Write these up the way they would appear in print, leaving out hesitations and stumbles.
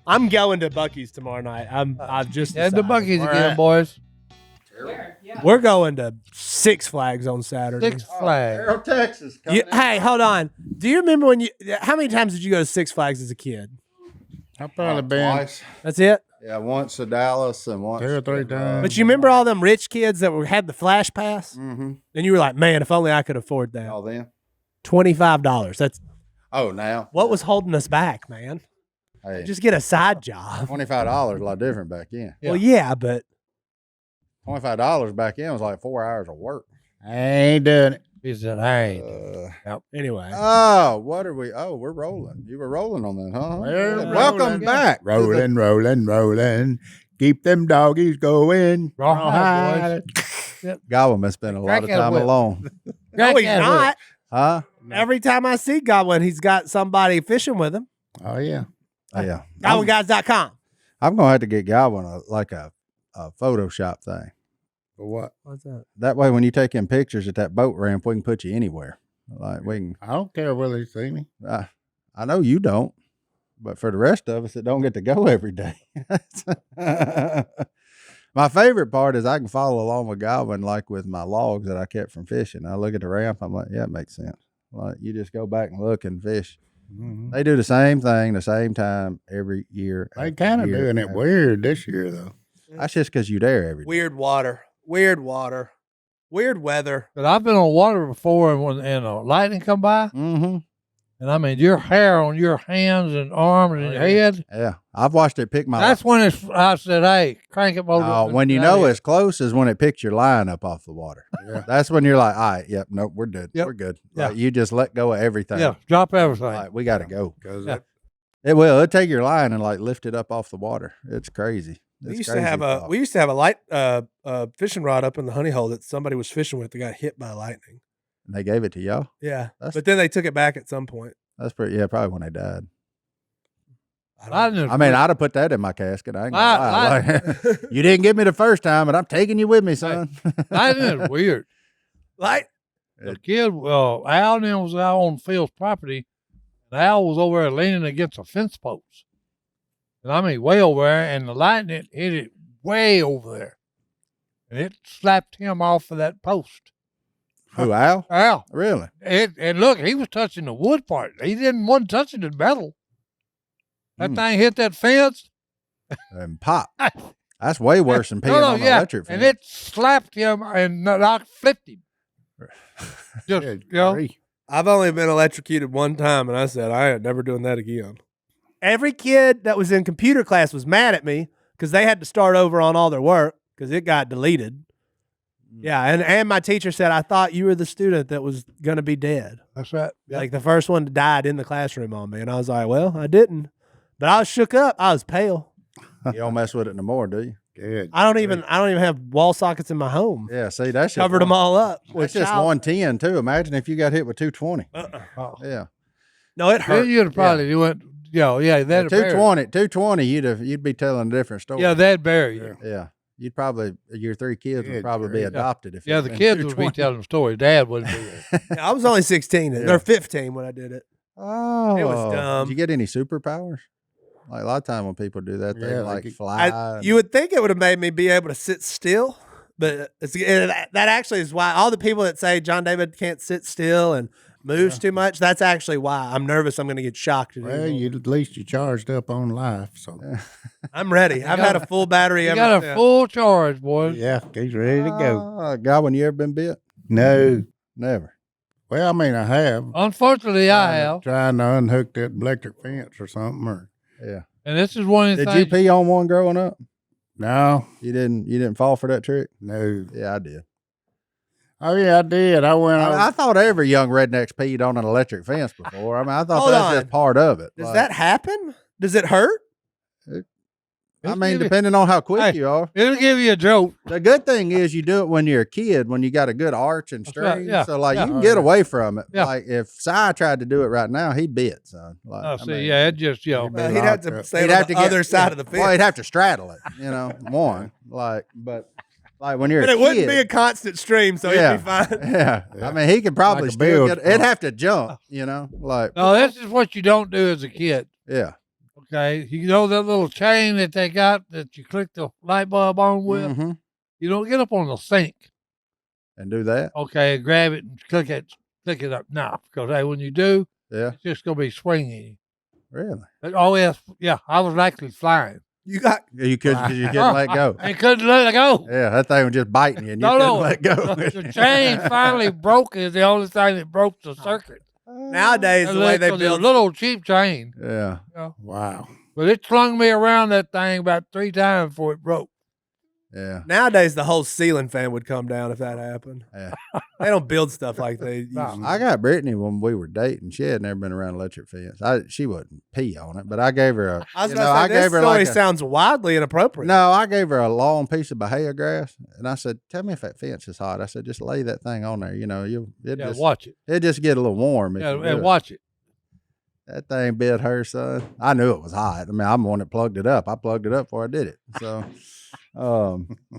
I'm going to Buc-ee's tomorrow night. I've just Head to decided. Buc-ee's again, boys. Where? Yeah. We're going to Six Flags on Saturday. Six Flags. Arrow, Texas. coming in. Hey, hold on. Do you remember how many times did you go to Six Flags as a kid? I've probably been Twice. That's it? Yeah, once to Dallas and once 2 or 3 times. But you remember all them rich kids that had the flash pass? Mm-hmm. And you were like, man, if only I could afford that. All then. $25. That's Oh, now. what was holding us back, man. Hey, Just get a side job. $25 a lot different back then. Well, yeah, but $25 back then was like 4 hours of work. I ain't doing it. He said, I ain't. anyway. Oh, what are we? Oh, we're rolling. You were rolling on that, huh? We're Welcome rolling. back. Rolling. Keep them doggies going. Rawhide, Godwin been spending a lot of Crack that time whip. alone. No, he's not. Huh? Every time I see Godwin, he's got somebody fishing with him. Oh, yeah. Oh, yeah. GodwinGuys.com. I'm going to have to get Godwin a Photoshop thing. For what? What's that? That way, when you take in pictures at that boat ramp, we can put you anywhere. Like we can. I don't care whether you see me. I know you don't, but for the rest of us that don't get to go every day. My favorite part is I can follow along with Godwin, like with my logs that I kept from fishing. I look at the ramp, I'm like, yeah, it makes sense. Like you just go back and look and fish. Mm-hmm. They do the same thing, the same time every year. They kind of doing it weird this year, though. That's just because you're there every day. Weird water. Weird weather. But I've been on water before, and lightning come by, Mm-hmm. and I mean, your hair on your hands and arms and your head. Yeah, I've watched it pick my. That's when I said, hey, crank it over. Oh, when you know it's close is when it picks your line up off the water. Yeah. That's when you're like, all right, yep, nope, we're good. Yep. We're good. Yeah. Like, you just let go of everything. Yeah, drop everything. Like, we got to go. Yeah. It will. It'll take your line and like lift it up off the water. It's crazy. We used to have a light fishing rod up in the honey hole that somebody was fishing with that got hit by lightning. And they gave it to y'all. Yeah, That's- but then they took it back at some point. That's pretty. Yeah, probably when they died. Lightning is I mean, I'd have put that in my casket. I ain't gonna lie. Like, you didn't get me the first time, but I'm taking you with me, son. lightning is weird. Light. The kid, Al and them was out on Phil's property, and Al was over there leaning against a fence post. And I mean, way over there, and the lightning hit it way over there. And it slapped him off of that post. Who, Al? Al. Really? And look, he was touching the wood part. He didn't want touching the metal. That thing hit that fence. And pop. That's way worse than peeing on the electric fence. And it slapped him and flipped him. Just, you know, I've only been electrocuted one time, and I said I ain't never doing that again. Every kid that was in computer class was mad at me because they had to start over on all their work because it got deleted. Yeah, and my teacher said, I thought you were the student that was going to be dead. That's right. Yep. Like the first one that died in the classroom on me. And I was like, well, I didn't. But I was shook up. I was pale. You don't mess with it no more, do you? Good. I don't even have wall sockets in my home. Yeah, see, that's just Covered them all up. That's just 110 too. Imagine if you got hit with 220. Yeah. No, it hurt. Then you'd probably went, that 220, you'd be telling a different story. Yeah, they'd bury you. Yeah. You'd probably, your 3 kids would probably be adopted. If Yeah, the kids would be telling stories. Dad wouldn't be there. Yeah, I was only 16 or 15 when I did it. Oh. It was dumb. Did you get any superpowers? Like a lot of time when people do that, they like fly. You would think it would have made me be able to sit still, but that actually is why all the people that say John David can't sit still and moves too much, that's actually why I'm nervous I'm going to get shocked. Well, at least you charged up on life, so I'm ready. I've had a full battery. You got a full charge, boy. Yeah, he's ready to go. Godwin, you ever been bit? No, never. Well, I mean, I have. Unfortunately, I have. Trying to unhook that electric fence or something, or yeah. And this is one of the things. Did you pee on one growing up? No, you didn't. You didn't fall for that trick? No. Yeah, I did. Oh yeah, I did. I thought every young redneck's peed on an electric fence before. I mean, I thought that's just part of it. Does that happen? Does it hurt? I mean, depending on how quick you are. It'll give you a jolt. The good thing is you do it when you're a kid, when you got a good arch and string. Right, yeah, so, like, yeah. you can get away from it. Yeah. Like, if Si tried to do it right now, he bit, son. Like, it just, he'd have to stay on the other side of the fence. Well, he'd have to straddle it, one. But when you're a But kid. it wouldn't be a constant stream, so he'd be fine. Yeah. I mean, he could probably Like a still build. it'd have to jump, like. No, this is what you don't do as a kid. Yeah. Okay, you know that little chain that they got that you click the light bulb on with? Mm-hmm. You don't get up on the sink. And do that. Okay, grab it and click it up now. Because hey, when you do, Yeah. it's just gonna be swinging. Really? Oh yes, yeah. I was actually flying. You got You couldn't let go. I couldn't let it go. Yeah, that thing was just biting you, and you couldn't let go. The chain finally broke. Is the only thing that broke the circuit. nowadays the way they A build. little cheap chain, Yeah. Wow. but it slung me around that thing about 3 times before it broke. Yeah. Nowadays the whole ceiling fan would come down if that happened. Yeah. They don't build stuff like they used to. I got Brittany when we were dating. She had never been around electric fence. She wouldn't pee on it, but I gave her a. I was gonna say, this story sounds wildly inappropriate. No, I gave her a long piece of bahia grass, and I said, "Tell me if that fence is hot." I said, "Just lay that thing on there. You know, Watch it. it just get a little warm. If you do And it." watch it. That thing bit her, son. I knew it was hot. I mean, I'm the one that plugged it up. I plugged it up before I did it. So,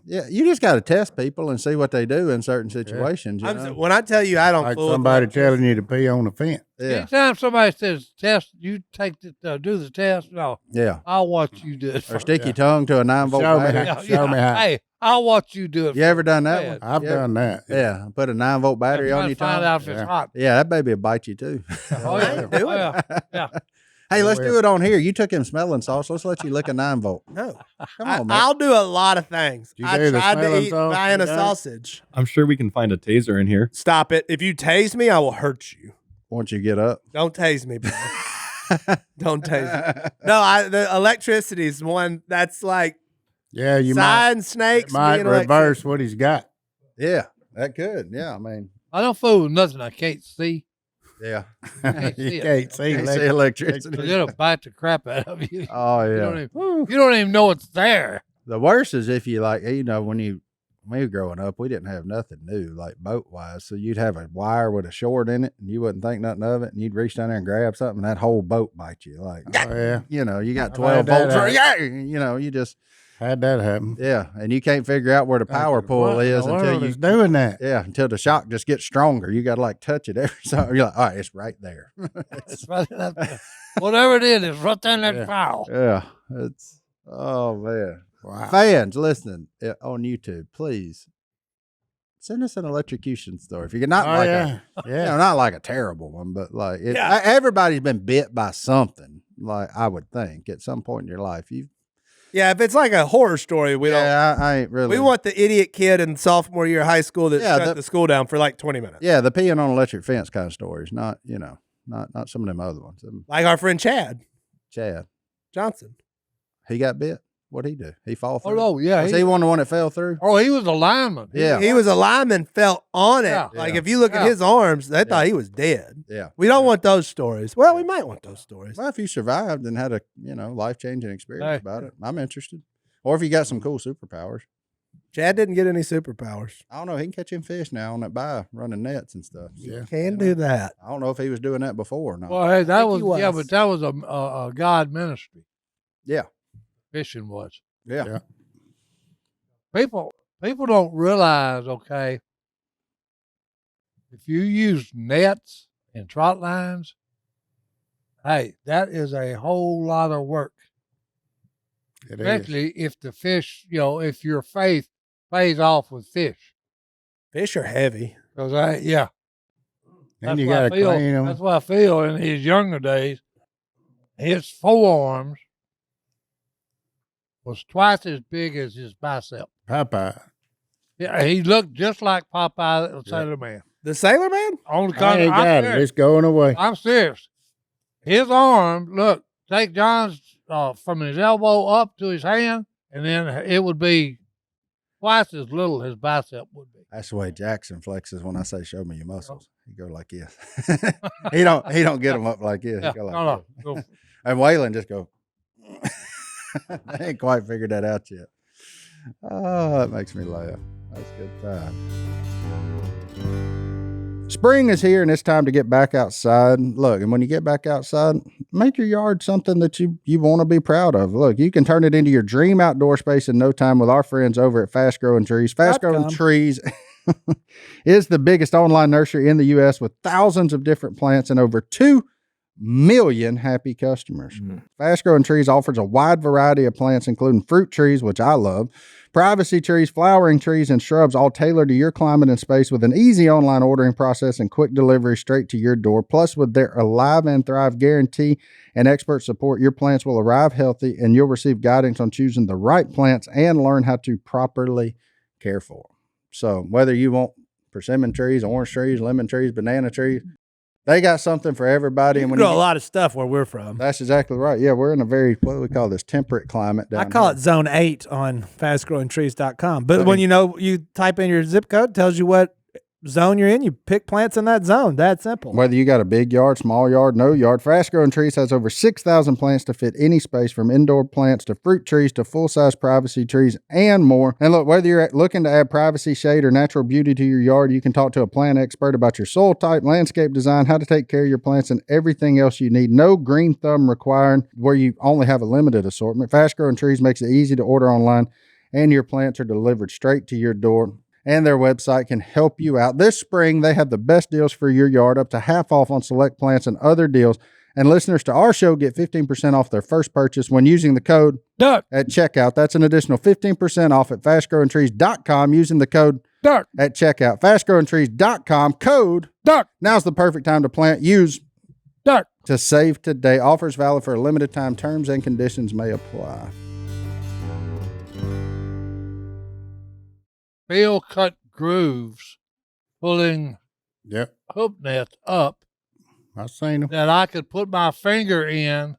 yeah, you just got to test people and see what they do in certain situations. You know? When I tell you I don't Like fool with somebody electricity- telling you to pee on the fence. Yeah, Anytime somebody says test, you take do the test. No, yeah. I'll watch you do it. Or first. stick your tongue to a 9-volt Show me battery. how. Show me how. Hey, I'll watch you do it. You ever done that Yeah. one? I've You ever- done that. Yeah, put a 9-volt battery on your Find tongue. out if it's Yeah. hot. Yeah, that baby will bite you too. Oh yeah, do oh, yeah. yeah. Hey, let's Well. do it on here. You took him smelling sauce. Let's let you lick a 9-volt. No, Come on, man. I'll do a lot of things. Did you I do the tried to smelling eat sauce buying a today? sausage. I'm sure we can find a taser in here. Stop it! If you tase me, I will hurt you. Once you get up. Don't tase me, bro. Don't tase me. No, the electricity is one that's like Yeah, you sign snakes. might being reverse what he's got. Yeah, that could. Yeah, I mean, I don't fool with nothing I can't see. yeah. Can't see You it. can't see. Can't see electric- electricity. 'Cause it'll bite the crap out of you. Oh, You yeah. you don't even know it's there. The worst is if you like, you know, when we were growing up, we didn't have nothing new, like boat wise. So you'd have a wire with a short in it and you wouldn't think nothing of it. And you'd reach down there and grab something and that whole boat bite you. Like, Oh, yeah. you know, you got I've 12 had that volts. happen. Yeah. You know, you just, Had that happen. yeah. And you can't figure out where the power pull What in is the until world you, is doing that. yeah, until the shock just gets stronger. You got to like touch it every time. You're like, all right, it's right there. It's right there. Whatever it is, it's right there in that Yeah. file. Yeah. It's, oh, man. Wow. Fans listening on YouTube, please send us an electrocution story. If you're not Oh, like yeah. you Yeah. know, not like a terrible one, but like Yeah. everybody's been bit by something. Like I would think at some point in your life, you. Yeah, if it's like a horror story, we don't. I ain't really. We want the idiot kid in sophomore year of high school that Yeah, shut the school down for like 20 minutes. Yeah, the peeing on electric fence kind of stories, not not some of them other ones. Like our friend Chad Chad, Johnson. he got bit. What'd he do? He fall Oh through. no, yeah. Was he one the one that fell through? Oh, he was a lineman. Yeah. He was a lineman, felt on it. Yeah. Like Yeah. if you look at Yeah. his arms, they thought he was dead. Yeah. We don't want those stories. Well, we might want those stories. Well, if you survived and had a life changing experience Hey. about it, I'm interested. Or if you got some cool superpowers. Chad didn't get any superpowers. I don't know. He can catch him fish now on that bay, running nets and stuff. Yeah. Can do that. I don't know if he was doing that before or not. Well, hey, that think was, he yeah, was. but that was a God ministry. Yeah. Fishing was. Yeah. Yeah. People don't realize, okay, if you use nets and trot lines, hey, that is a whole lot of work. It is. Especially if the fish, if your faith pays off with fish. Fish are heavy. Because And that's you what I got to feel. clean them. That's what I feel in his younger days. His forearms was twice as big as his bicep. Popeye. Yeah, he looked just like Popeye the Sailor Man. The Sailor Man? On the I contrary, ain't got it. It's going away. I'm serious. His arm, look, take John's from his elbow up to his hand, and then it would be twice as little his bicep would be. That's the way Jackson flexes when I say show me your muscles. He go like this. he don't get them up like this. Yeah, He go like no. this. And Waylon just go. I ain't quite figured that out yet. Oh, that makes me laugh. That's a good time. Spring is here and it's time to get back outside. Look, and when you get back outside, make your yard something that you want to be proud of. Look, you can turn it into your dream outdoor space in no time with our friends over at Fast Growing Trees. Fast Growing Trees is the biggest online nursery in the U.S. with thousands of different plants and over 2 million happy customers. Fast Growing Trees offers a wide variety of plants, including fruit trees, which I love, privacy trees, flowering trees, and shrubs, all tailored to your climate and space with an easy online ordering process and quick delivery straight to your door. Plus, with their Alive and Thrive guarantee and expert support, your plants will arrive healthy and you'll receive guidance on choosing the right plants and learn how to properly care for them. So whether you want persimmon trees, orange trees, lemon trees, banana trees, they got something for everybody. You And can grow a lot of stuff where we're from. that's exactly right. Yeah, we're in a very, what do we call this, temperate climate down I call here. it Zone 8 on fastgrowingtrees.com. But when you type in your zip code, it tells you what zone you're in. You pick plants in that zone. That simple. Whether you got a big yard, small yard, no yard, Fast Growing Trees has over 6,000 plants to fit any space, from indoor plants to fruit trees to full-size privacy trees and more. And look, whether you're looking to add privacy, shade, or natural beauty to your yard, you can talk to a plant expert about your soil type, landscape design, how to take care of your plants, and everything else you need. No green thumb required where you only have a limited assortment. Fast Growing Trees makes it easy to order online, and your plants are delivered straight to your door. And their website can help you out. This spring, they have the best deals for your yard, up to half off on select plants and other deals. And listeners to our show get 15% off their first purchase when using the code Duck. at checkout. That's an additional 15% off at fastgrowingtrees.com using the code Duck. at checkout. Fastgrowingtrees.com, code Duck. Now's the perfect time to plant. Use Duck. to save today. Offers valid for a limited time. Terms and conditions may apply. Phil cut grooves, pulling Yep. hook nets up I've seen them. that I could put my finger in,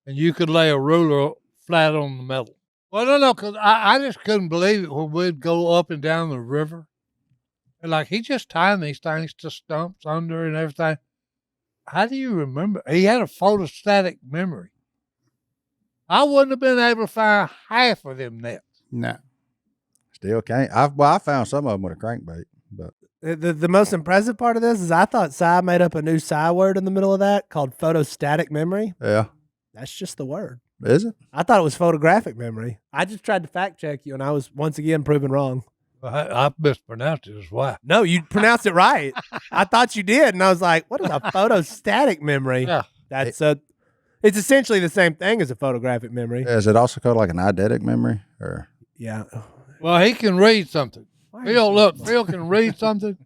and you could lay a ruler flat on the metal. Well, no, because I just couldn't believe it when we'd go up and down the river. And like, he just tying these things to stumps under and everything. How do you remember? He had a photostatic memory. I wouldn't have been able to find half of them nets. No. Still can't. I found some of them with a crankbait, but The most impressive part of this is I thought Si made up a new Si word in the middle of that called photostatic memory. yeah. That's just the word. Is it? I thought it was photographic memory. I just tried to fact check you, and I was once again proven wrong. I mispronounced it as well. No, you pronounced it right. I thought you did, and I was like, "What is a photostatic memory?" Yeah. It's essentially the same thing as a photographic memory. Is it also called like an eidetic memory? Or Yeah. Well, he can read something. Phil can read something.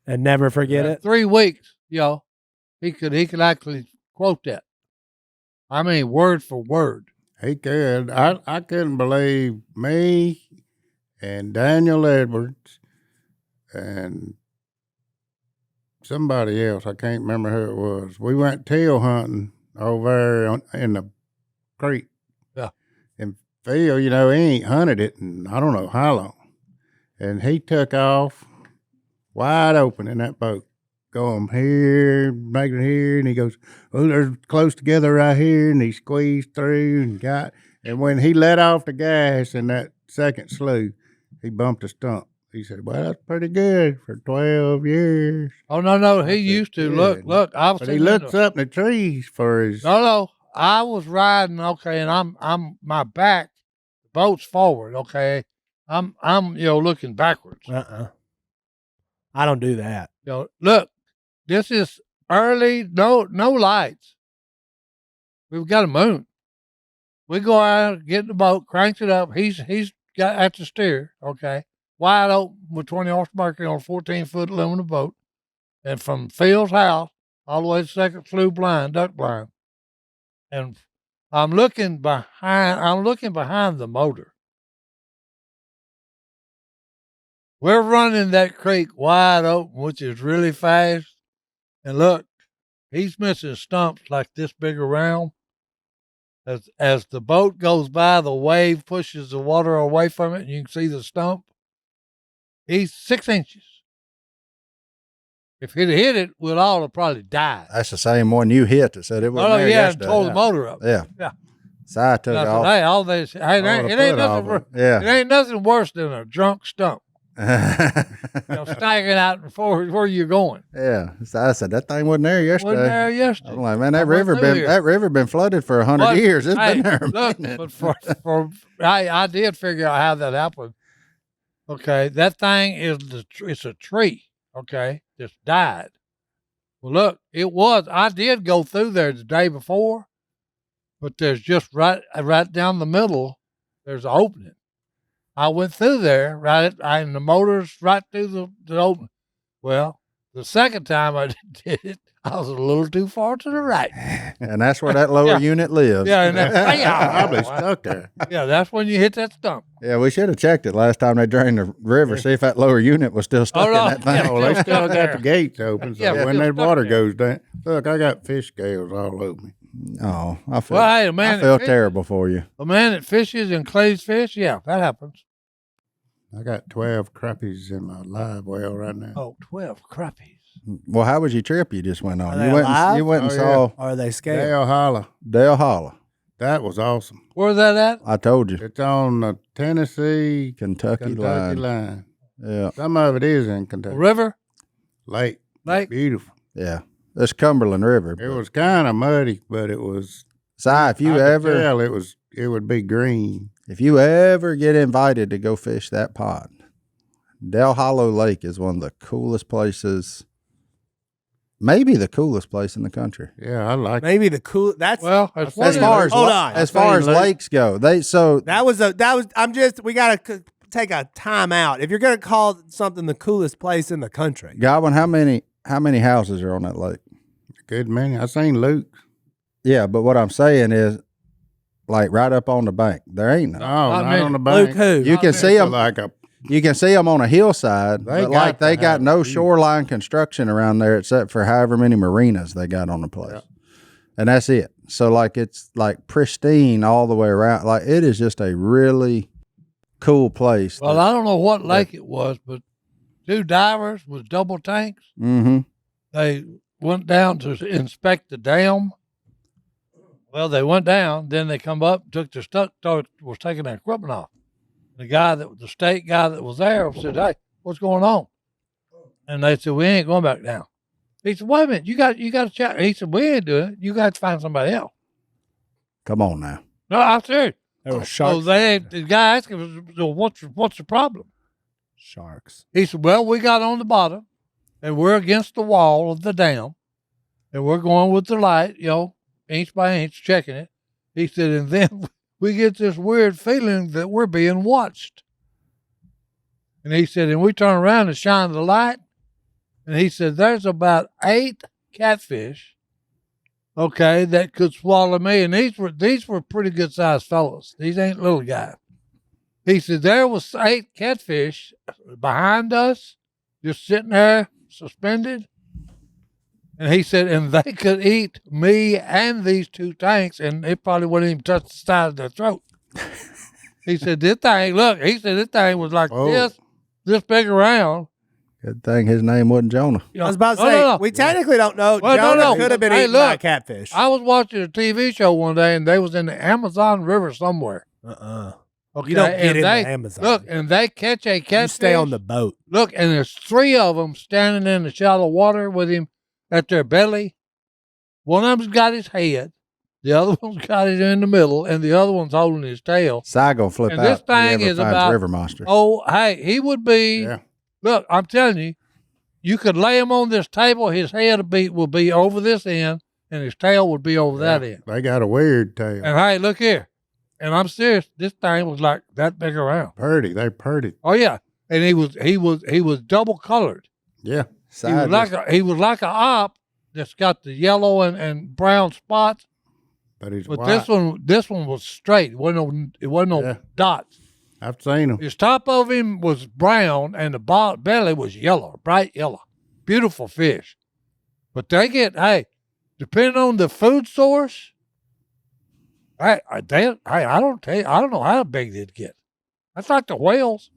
And never forget it. 3 weeks, he could actually quote that. I mean, word for word. He could. I couldn't believe me and Daniel Edwards and somebody else. I can't remember who it was. We went teal hunting over there in the creek. Yeah. And Phil, he ain't hunted it in I don't know how long. And he took off wide open in that boat, going here, making it here, and he goes, "Oh, they're close together right here," and he squeezed through and when he let off the gas in that second slough, he bumped a stump. He said, "Well, that's pretty good for 12 years." Oh, no, he used to. good. Look, I was But he looks up in the trees for his. No, I was riding, okay, and I'm my back, the boat's forward, okay. I'm looking backwards. I don't do that. Look, this is early, no lights. We've got a moon. We go out, get in the boat, cranks it up. He's got at the steer, okay, wide open with 20 horse mercury on a 14-foot aluminum boat, and from Phil's house all the way to second slough blind, duck blind, and I'm looking behind the motor. We're running that creek wide open, which is really fast. And look, he's missing stumps like this big around. As the boat goes by, the wave pushes the water away from it, and you can see the stump. He's 6 inches. If he'd hit it, we'd all have probably died. that's the same one you hit that said it was there yesterday. tore the motor up. Yeah. Yeah. Si took And I said, off. hey, all this, hey, it ain't nothing worse than a drunk stump. Snagging out before where you going. Yeah. So I said that thing wasn't there yesterday. Wasn't there yesterday. I'm like, man, I went through here. that river been flooded for 100 But, years. It's hey, been there. a Look, minute. but I did figure out how that happened. Okay, that thing it's a tree. Okay, just died. Well, look, it was. I did go through there the day before, but there's just right down the middle, there's an opening. I went through there, and the motor's right through the opening. Well, the second time I did it, I was a little too far to the right. And that's where that lower unit lives. Yeah, and Probably stuck there. yeah, that's when you hit that stump. Yeah, we should have checked it last time they drained the river, see if that lower unit was still stuck no. in that thing. Yeah. Oh, they still got the gates open, so Yeah, when still that stuck water there. goes down, look, I got fish scales all over me. Oh, I feel, Well, hey, man, I feel it fishes. terrible for you. A man that fishes and clays fish, yeah, that happens. I got 12 crappies in my live well right now. Oh, 12 crappies. Well, how was your trip you just went on? Are they You went, alive? you went and Oh, saw Are they scared? Dale Holler. Dale Holler. That was awesome. Where's that at? I told you, It's on the Tennessee Kentucky, Kentucky line. line. Yeah, Some of it is in Kentucky. River? Lake. Lake? Beautiful. yeah. It's Cumberland River. It but- was kind of muddy, but it was. Si, if you I could ever tell it would be green. get invited to go fish that pond, Del Hollow Lake is one of the coolest places, maybe the coolest place in the country. Yeah, I like it. Maybe the cool. That's Well, as As far as Hold on. as far as Lake. lakes go, that was. We gotta take a time out. If you're gonna call something the coolest place in the country, Godwin, how many houses are on that lake? Good many. I seen Luke. Yeah, but what I'm saying is, like right up on the bank, there ain't No, no. not many. on the bank. Luke who? You can see them. Like a You can see them on a hillside, They but like got they to got have no a view. shoreline construction around there except for however many marinas they got on the place, Yeah. and that's it. So like it's like pristine all the way around. Like it is just a really cool place. Well, I don't know what lake it was, but two divers with double tanks. Mm-hmm. They went down to inspect the dam. Well, they went down, then they come up, took their stuff, was taking their equipment off. The state guy that was there said, "Hey, what's going on?" And they said, "We ain't going back down." He said, "Wait a minute, you got to check." He said, "We ain't doing it. You got to find somebody else." Come on now. No, I'm serious. There were So sharks. the guy asked him, "So what's the problem?" Sharks. He said, "Well, we got on the bottom, and we're against the wall of the dam, and we're going with the light, inch by inch, checking it." He said, "And then we get this weird feeling that we're being watched." And he said, "And we turn around and shine the light." And he said, "There's about 8 catfish, okay, that could swallow me." And these were pretty good sized fellows. These ain't little guys. He said, "There was 8 catfish behind us, just sitting there suspended." And he said, "And they could eat me and these 2 tanks, and it probably wouldn't even touch the side of their throat." He said, "This thing was like Oh. this big around." Good thing his name wasn't Jonah. I was about to say we technically don't know. Well, Jonah could have been Hey, eaten by a look, catfish. I was watching a TV show one day, and they was in the Amazon River somewhere. Okay, You don't get and in the they, Amazon. Look, and they catch a catfish. You stay on the boat. Look, and there's 3 of them standing in the shallow water with him at their belly. One of them's got his head, the other one's got it in the middle, and the other one's holding his tail. Si gonna flip And out. this if he thing ever is finds about- River Monster. Oh, hey, he would be. Yeah. Look, I'm telling you, you could lay him on this table. His head will be over this end, and his tail would be over that end. They got a weird tail. And hey, look here, and I'm serious. This thing was like that big around. Purdy. They purdy. Oh yeah, and he was double colored. Yeah. Si He was like a op that's got the yellow and brown spots. But he's But white. this one was straight. It wasn't no Yeah. dots. I've seen them. His top of him was brown, and the belly was yellow, bright yellow. Beautiful fish. But they get, depending on the food source, I don't know how big they'd get. That's like the whales.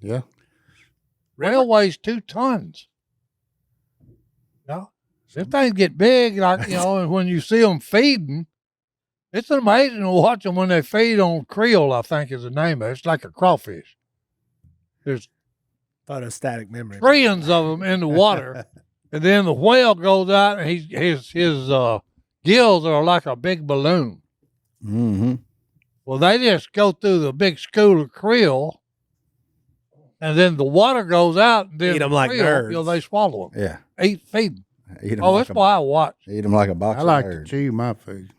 Yeah. Whale weighs 2 tons. If things get big, and when you see them feeding, it's amazing to watch them when they feed on krill, I think is the name of it. It's like a crawfish. There's Photostatic memory. trillions of them in the water, and then the whale goes out, and his gills are like a big balloon. Mm-hmm. Well, they just go through the big school of krill, and then the water goes out, and then Eat 'em the like krill, nerds. they swallow them. Yeah. Feed them. Eat 'em Oh, like that's why I watch. Eat them like a box I of like to birds. chew my food.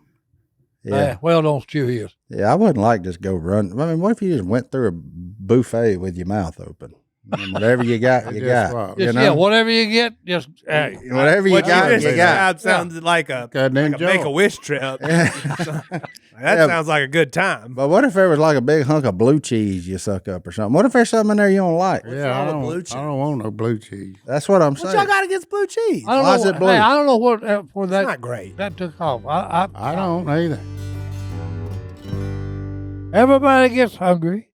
Yeah. Well, don't chew his. Yeah, I wouldn't like just go run. I mean, what if you just went through a buffet with your mouth open? I mean, whatever you got, you Just got. swallow. You Just, know? yeah, whatever you get, just Whatever you What got, just you got. described sounds like a Couldn't enjoy it. Make-A-Wish trip. That Yeah. sounds like a good time. But what if there was like a big hunk of blue cheese you suck up or something? What if there's something in there you don't like? Yeah, wrong I with don't, blue cheese? I don't want no blue cheese. That's what I'm What saying. y'all got against blue cheese? I don't Why know. is it blue? Hey, I don't know what for It's that not great. that took off. I I don't either. everybody gets hungry.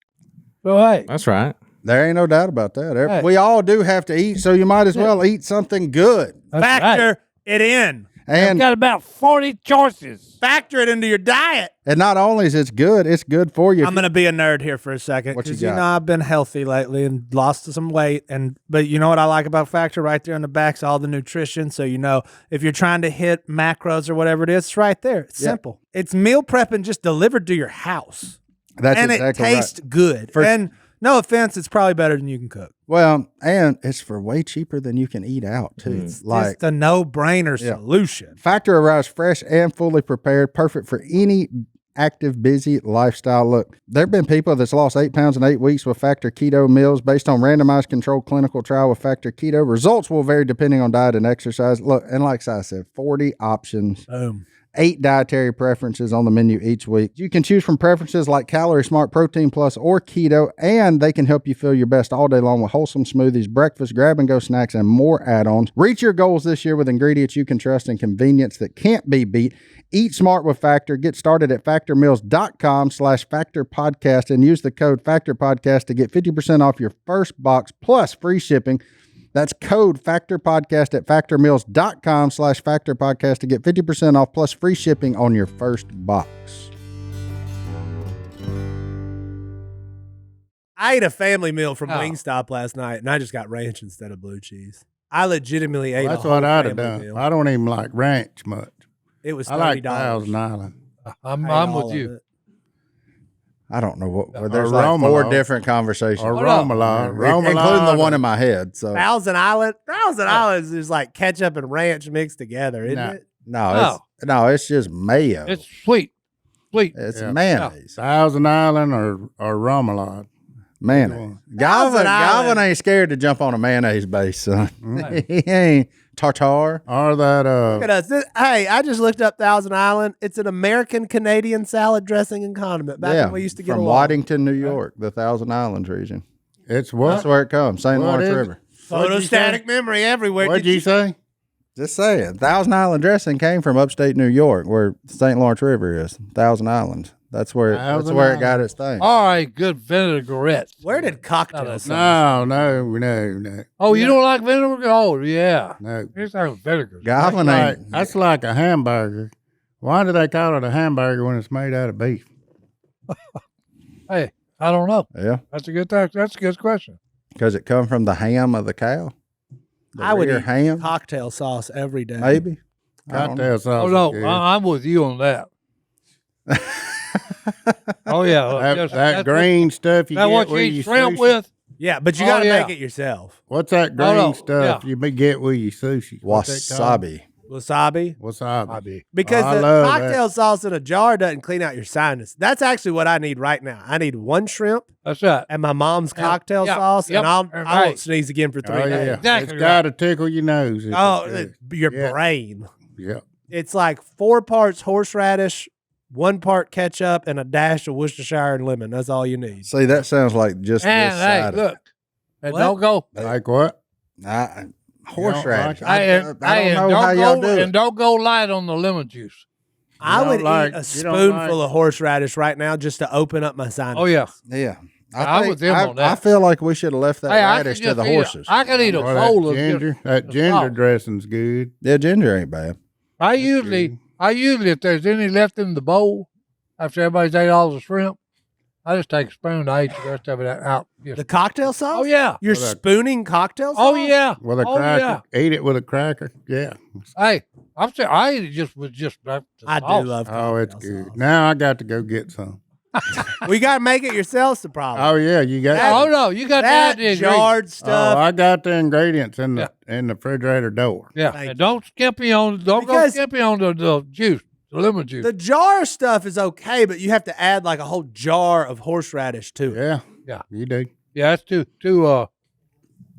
So hey, That's right. There ain't no doubt about that. Hey. We all do have to eat, so you might as well eat something good. that's right. Factor it in. I've And got about 40 choices. Factor it into your diet. and not only is it good, it's good for you. I'm gonna be a nerd here for a second What you because you got? know I've been healthy lately and lost some weight, but you know what I like about Factor right there on the back's all the nutrition. So you know if you're trying to hit macros or whatever it is, it's right there. It's Yeah. simple. It's meal prepping just delivered to your house, That's and exactly it tastes right. good. And no offense, it's probably better than you can cook. Well, and it's for way cheaper than you can eat out too. It's Like just a no-brainer Yeah. solution. Factor arrives fresh and fully prepared, perfect for any active, busy lifestyle. Look, there have been people that's lost 8 pounds in 8 weeks with Factor Keto meals based on randomized controlled clinical trial with Factor Keto. Results will vary depending on diet and exercise. Look, and like I said, 40 options. Boom. 8 dietary preferences on the menu each week. You can choose from preferences like Calorie Smart, Protein Plus, or Keto, and they can help you feel your best all day long with wholesome smoothies, breakfast, grab-and-go snacks, and more add-ons. Reach your goals this year with ingredients you can trust and convenience that can't be beat. Eat smart with Factor. Get started at factormeals.com/factorpodcast and use the code FactorPodcast to get 50% off your first box plus free shipping. That's code FactorPodcast at factormeals.com/factorpodcast to get 50% off plus free shipping on your first box. I ate a family meal from Oh. Wingstop last night, and I just got ranch instead of blue cheese. I legitimately ate That's a what whole I'd have family done. meal. I don't even like ranch much. It was I $30. like Thousand Island. I'm I ate all with of you. it. I don't know what. Or There's like 4 Romolo. different conversations, Or Hold on. Romalade. including the one in my head. So Thousand Islands is like ketchup and ranch mixed together, isn't No. it? it's just mayo. It's sweet. Sweet. It's Yeah. mayonnaise. Thousand Island or Romalade. Mayonnaise. Thousand Galvin Island. ain't scared to jump on a mayonnaise base, son. Right. He ain't tartar. Or that Look at us. Hey, I just looked up Thousand Island. It's an American Canadian salad dressing and condiment. Back when we used to get from along. Waddington, New York, the Thousand Islands region. it's what? That's where it comes. St. What Lawrence is it? River. What'd you say? Photostatic memory everywhere. What'd you say? Just saying. Thousand Island dressing came from upstate New York, where St. Lawrence River is. Thousand Islands. That's where Thousand it got its thing. All right, good vinaigrette. Where did cocktail sauce? No. Oh, you don't like vinegar? Oh, yeah. No. Here's our vinegar. Galvin ain't. That's like a hamburger. Why do they call it a hamburger when it's made out of beef? Hey, I don't know. Yeah, That's a good question. because it come from the ham of the cow. The I would rear eat ham, cocktail sauce every day. maybe. I don't know. Cocktail sauce. Oh, is no, good. I'm with you on that. Oh, yeah. that green stuff you That get what you with eat your shrimp sushi. with? Yeah, but you Oh, got to yeah. make it yourself. What's that green no, stuff yeah. you get with your sushi? What's that called? Wasabi. Wasabi. Wasabi. Because I the love cocktail sauce in a jar doesn't clean out your sinus. That's actually what I need right now. I need one shrimp That's right. and my mom's Yeah, cocktail yeah, sauce, yep, and I right. won't sneeze again for 3 Oh, days. yeah. Exactly It's got to tickle your nose. if Oh, it's good. your Yeah. brain. Yeah. It's like 4 parts horseradish, 1 part ketchup, and a dash of Worcestershire and lemon. That's all you need. See, that sounds like just And this hey, side. look. And What? don't go. Like what? Horseradish. like I Hey, don't and know how y'all go, do it. and don't go light on the lemon juice. I don't would like- eat a you don't spoonful like- of horseradish right now just to open up my sinus. Oh, yeah. Yeah. I'm with them on that. I feel like we should have left that Hey, I radish could to just the eat horses. I could eat a Or bowl that of ginger. just That the ginger salt. dressing's good. Yeah, ginger ain't bad. I usually, if there's any left in the bowl after everybody's ate all the shrimp, I just take a spoon. I eat the rest of it out. Just- The cocktail sauce? oh yeah. You're Well, that- spooning cocktail sauce? Oh yeah. With a Oh, cracker. yeah. Eat it with a cracker. Yeah. Hey, I'm saying I eat it just with just the I sauce. do love Oh, it's cocktail good. sauce. Now I got to go get some. We got to make it yourselves the problem. Oh yeah, you got. Oh no, you got to that add the jarred ingredients. Oh, stuff. I got the ingredients in the refrigerator door. Yeah, Thank and don't skimpy on. Don't go Because- skimpy on the juice, the lemon juice. the jar stuff is okay, but you have to add like a whole jar of horseradish to it. Yeah, you do. Yeah, that's too.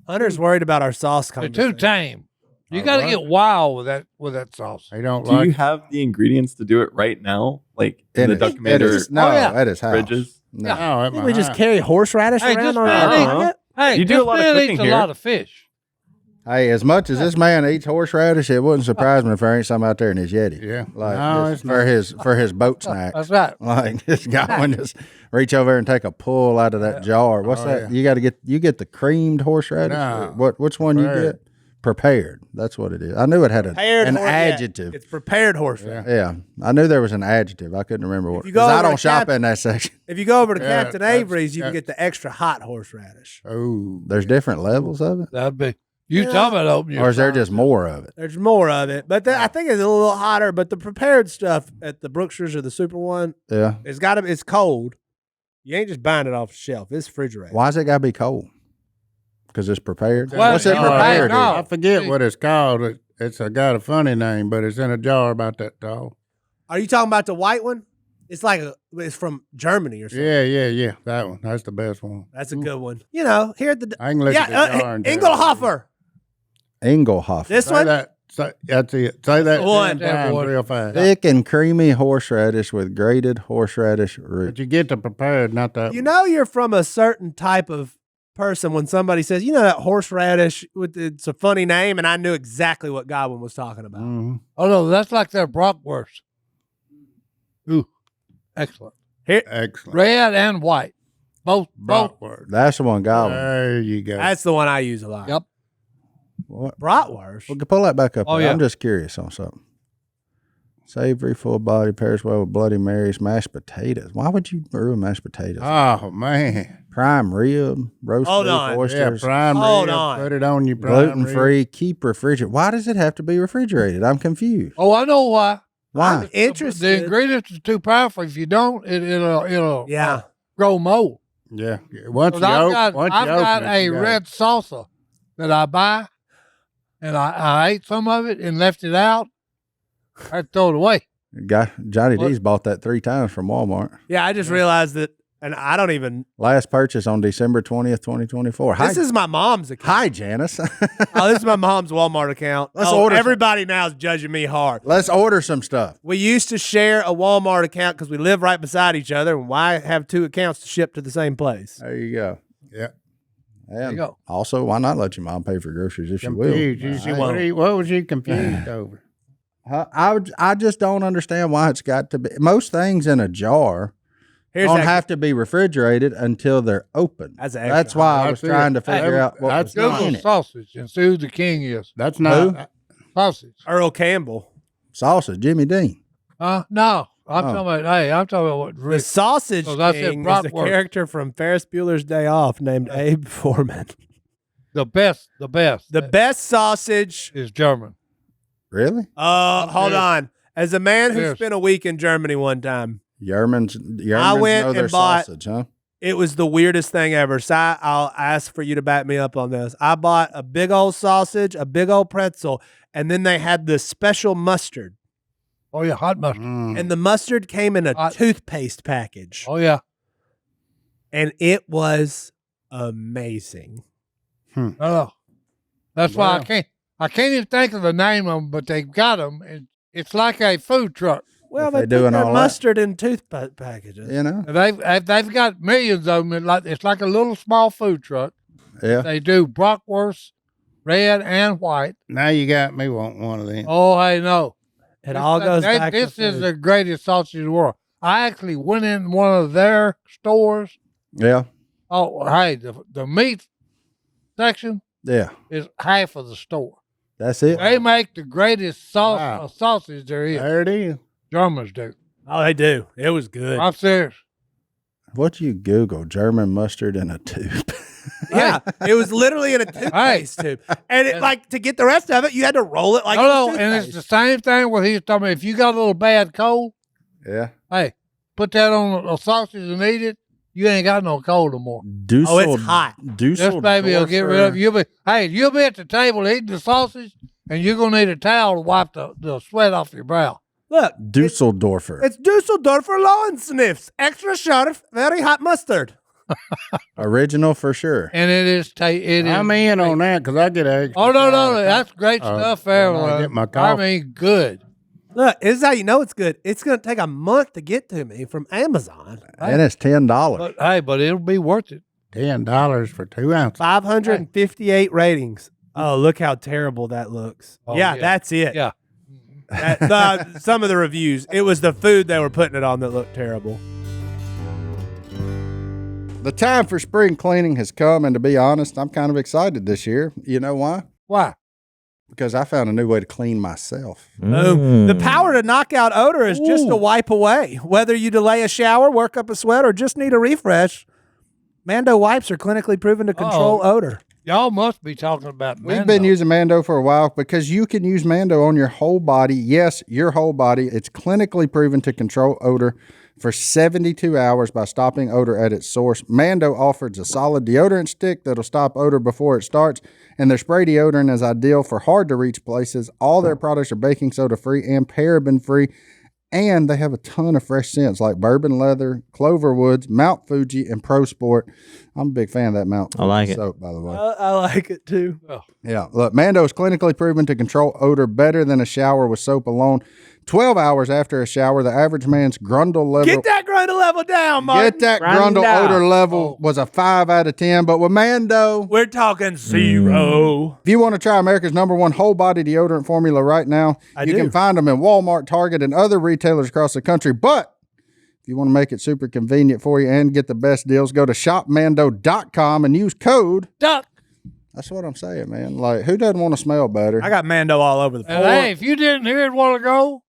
Hunter's worried about our sauce They're conversation. too tame. You Oh, got to what? get wild with that sauce. They don't Do like. you have the ingredients to do it right now? Like in the It Duck is- Commander it is- No, Oh, yeah. at his house. fridges? No. No, I at think my we just house. carry horseradish Hey, around just on man our eats- pocket. Hey, You do this a lot of man cooking eats a here. lot of fish. Hey, as much as this man eats horseradish, it wouldn't surprise me if there ain't some out there in his Yeti. Yeah. Like No, just it's for his boat snack. That's right. Like this Godwin just reach over and take a pull out of that jar. What's Oh, that? yeah. You get the creamed horseradish. No. Which one you Prepared. get? Prepared. That's what it is. I knew it had Prepared an hor- yeah, adjective. It's prepared horseradish. Yeah, I knew there was an adjective. I couldn't remember what. you go Because I over don't to shop Cap- in that section. If you go over to Yeah, Captain that's- Avery's, you can that's- get the extra hot horseradish. Oh, There's different levels of it, That'd be. You Yeah. talking about opening your or is there fries. just more of it? There's more of it, but I think it's a little hotter. But the prepared stuff at the Brookshires or the Super One, Yeah. it's cold. You ain't just buying it off the shelf. It's refrigerated. Why's it got to be cold? Because it's prepared. Well, What's it no, prepared? no. in? I forget what it's called. It's got a funny name, but it's in a jar about that tall. Are you talking about the white one? It's like it's from Germany or something. Yeah. That one. That's the best one. That's a good one. You know, here at the I can look at the jar and tell. Engelhofer. Engelhoff. This Say one. that. That's it. Say that One. 10 times One. real fast. Thick and creamy horseradish with grated horseradish root. But you get the prepared, not that. You one. know, you're from a certain type of person when somebody says, you know, that horseradish. It's a funny name, and I knew exactly what Godwin was talking about. Mhm. Oh no, that's like their bratwurst. Ooh, excellent. Excellent. Red and white, both. Bratwurst. That's the one, Godwin. There you go. That's the one I use a lot. Yep. What? Bratwurst. Well, pull that back up. Oh, there. yeah. I'm just curious on something. Savory, full body, pairs well with Bloody Marys, mashed potatoes. Why would you ruin mashed potatoes? Oh man. Prime rib, roast Hold beef, on. Yeah, oysters, prime Hold rib. on. Put it on your prime gluten rib. free, keep refrigerated. Why does it have to be refrigerated? I'm confused. Oh, I know why. Why? I'm interested. The ingredients are too powerful. If you don't, it'll Yeah. grow mold. Yeah. Once 'Cause you I've open, got, once I've you open got it, a you got red salsa that I buy, and I ate some of it and left it out. I throw it away. Johnny What? D's bought that 3 times from Walmart. Yeah, I just realized that, and I don't even. Last purchase on December 20th, 2024. This is my mom's account. Hi, Janice. Oh, this is my mom's Walmart account. Let's order some- Everybody now is judging me hard. Let's order some stuff. We used to share a Walmart account because we live right beside each other. And why have 2 accounts to ship to the same place? There you go. Yeah. And you go. also, why not let your mom pay for groceries if she will? confused. You- I- what was you confused over? I just don't understand why it's got to be. Most things in a jar Here's don't that- have to be refrigerated until they're open. That's an That's extra why I hot. was That's trying it. to figure out what That's was Google in it. sausage and see who the king is. That's not. Sausage. Earl Campbell. Sausage, Jimmy Dean. No. I'm Oh. talking about, I'm talking about what The Rick. sausage Because I said king is a bratwurst. character from Ferris Bueller's Day Off named Abe Foreman. The best The best sausage. is German. Really? Hold Yes. on. As a man who Yes. spent a week in Germany one time, Yermans went know their and bought- sausage, huh? it was the weirdest thing ever. So I'll ask for you to back me up on this. I bought a big old sausage, a big old pretzel, and then they had the special mustard. Oh, yeah, hot mustard. And the mustard came in a Hot- toothpaste package. Oh, yeah. And it was amazing. No. That's why Wow. I can't even think of the name of them, but they've got them. And it's like a food truck. Well, If they they put doing their all that. mustard in toothpaste packages. You know? And they've got millions of them. It's like a little small food truck. Yeah. They do bratwurst, red and white. Now you got me wanting one of them. Oh, I know. It all goes back This to is food. the greatest sausage in the world. I actually went in one of their stores. Yeah. Oh, hey, the meat section Yeah. is half of the store. That's it. They make the greatest Wow. sausage there is. There it is. Germans do. Oh, they do. It was good. I'm serious. What you Google? German mustard in a tube. Yeah, it was literally in a toothpaste tube, and it like to get the rest of it, you had to roll it like it was And it's toothpaste. the same thing where he's talking about if you got a little bad cold, Yeah. hey, put that on a sausage and eat it, you ain't got no cold no more. Oh, it's hot. This baby will get rid of you. You'll be at the table eating the sausage, and you're gonna need a towel to wipe the sweat off your brow. Look, Dusseldorfer. it's Dusseldorfer Lawn Sniffs. Extra scharf, very hot mustard. Original for sure. And it is. I'm in on that because I get extra. Oh no, that's great stuff, when I there. get my I coffee. mean, good. Look, this is how you know it's good. It's going to take a month to get to me from Amazon. And it's $10. But it'll be worth it. $10 for 2 ounces. 558 ratings. Oh, look how terrible that looks. Oh, yeah, yeah. that's it. Yeah. Some of the reviews, it was the food they were putting it on that looked terrible. The time for spring cleaning has come, and to be honest, I'm kind of excited this year. You know why? Why? Because I found a new way to clean myself. The power to knock out odor is just to wipe away. Whether you delay a shower, work up a sweat, or just need a refresh, Mando wipes are clinically proven to control odor. Y'all must be talking about Mando. We've been using Mando for a while because you can use Mando on your whole body. Yes, your whole body. It's clinically proven to control odor for 72 hours by stopping odor at its source. Mando offers a solid deodorant stick that'll stop odor before it starts, and their spray deodorant is ideal for hard-to-reach places. All their products are baking soda-free and paraben-free, and they have a ton of fresh scents like bourbon leather, clover woods, Mount Fuji, and Pro Sport. I'm a big fan of that Mount Fuji I like it. soap, by the way. I like it too. Yeah, look, Mando is clinically proven to control odor better than a shower with soap alone. 12 hours after a shower, the average man's Grundle level. Get that grundle level down, Martin. Get that Grundle odor level was a 5 out of 10, but with Mando, We're talking 0. if you want to try America's #1 whole body deodorant formula right now, you can find them in Walmart, Target, and other retailers across the country. But if you want to make it super convenient for you and get the best deals, go to shopmando.com and use code Duck. That's what I'm saying, man. Like, who doesn't want to smell better? I got Mando all over the floor. And hey, if you didn't hear it a while ago,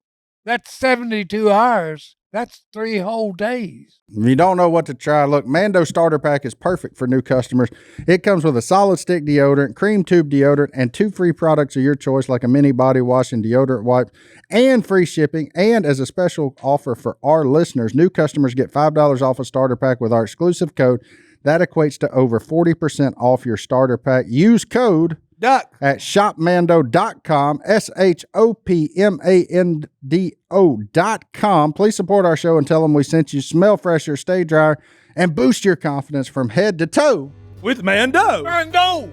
that's 72 hours. That's 3 whole days. If you don't know what to try, look, Mando Starter Pack is perfect for new customers. It comes with a solid stick deodorant, cream tube deodorant, and 2 free products of your choice, like a mini body wash and deodorant wipe, and free shipping. And as a special offer for our listeners, new customers get $5 off a starter pack with our exclusive code. That equates to over 40% off your starter pack. Use code Duck at shopmando.com, shopmando.com. Please support our show and tell them we sent you. Smell fresher, stay drier, and boost your confidence from head to toe with Mando. Mando.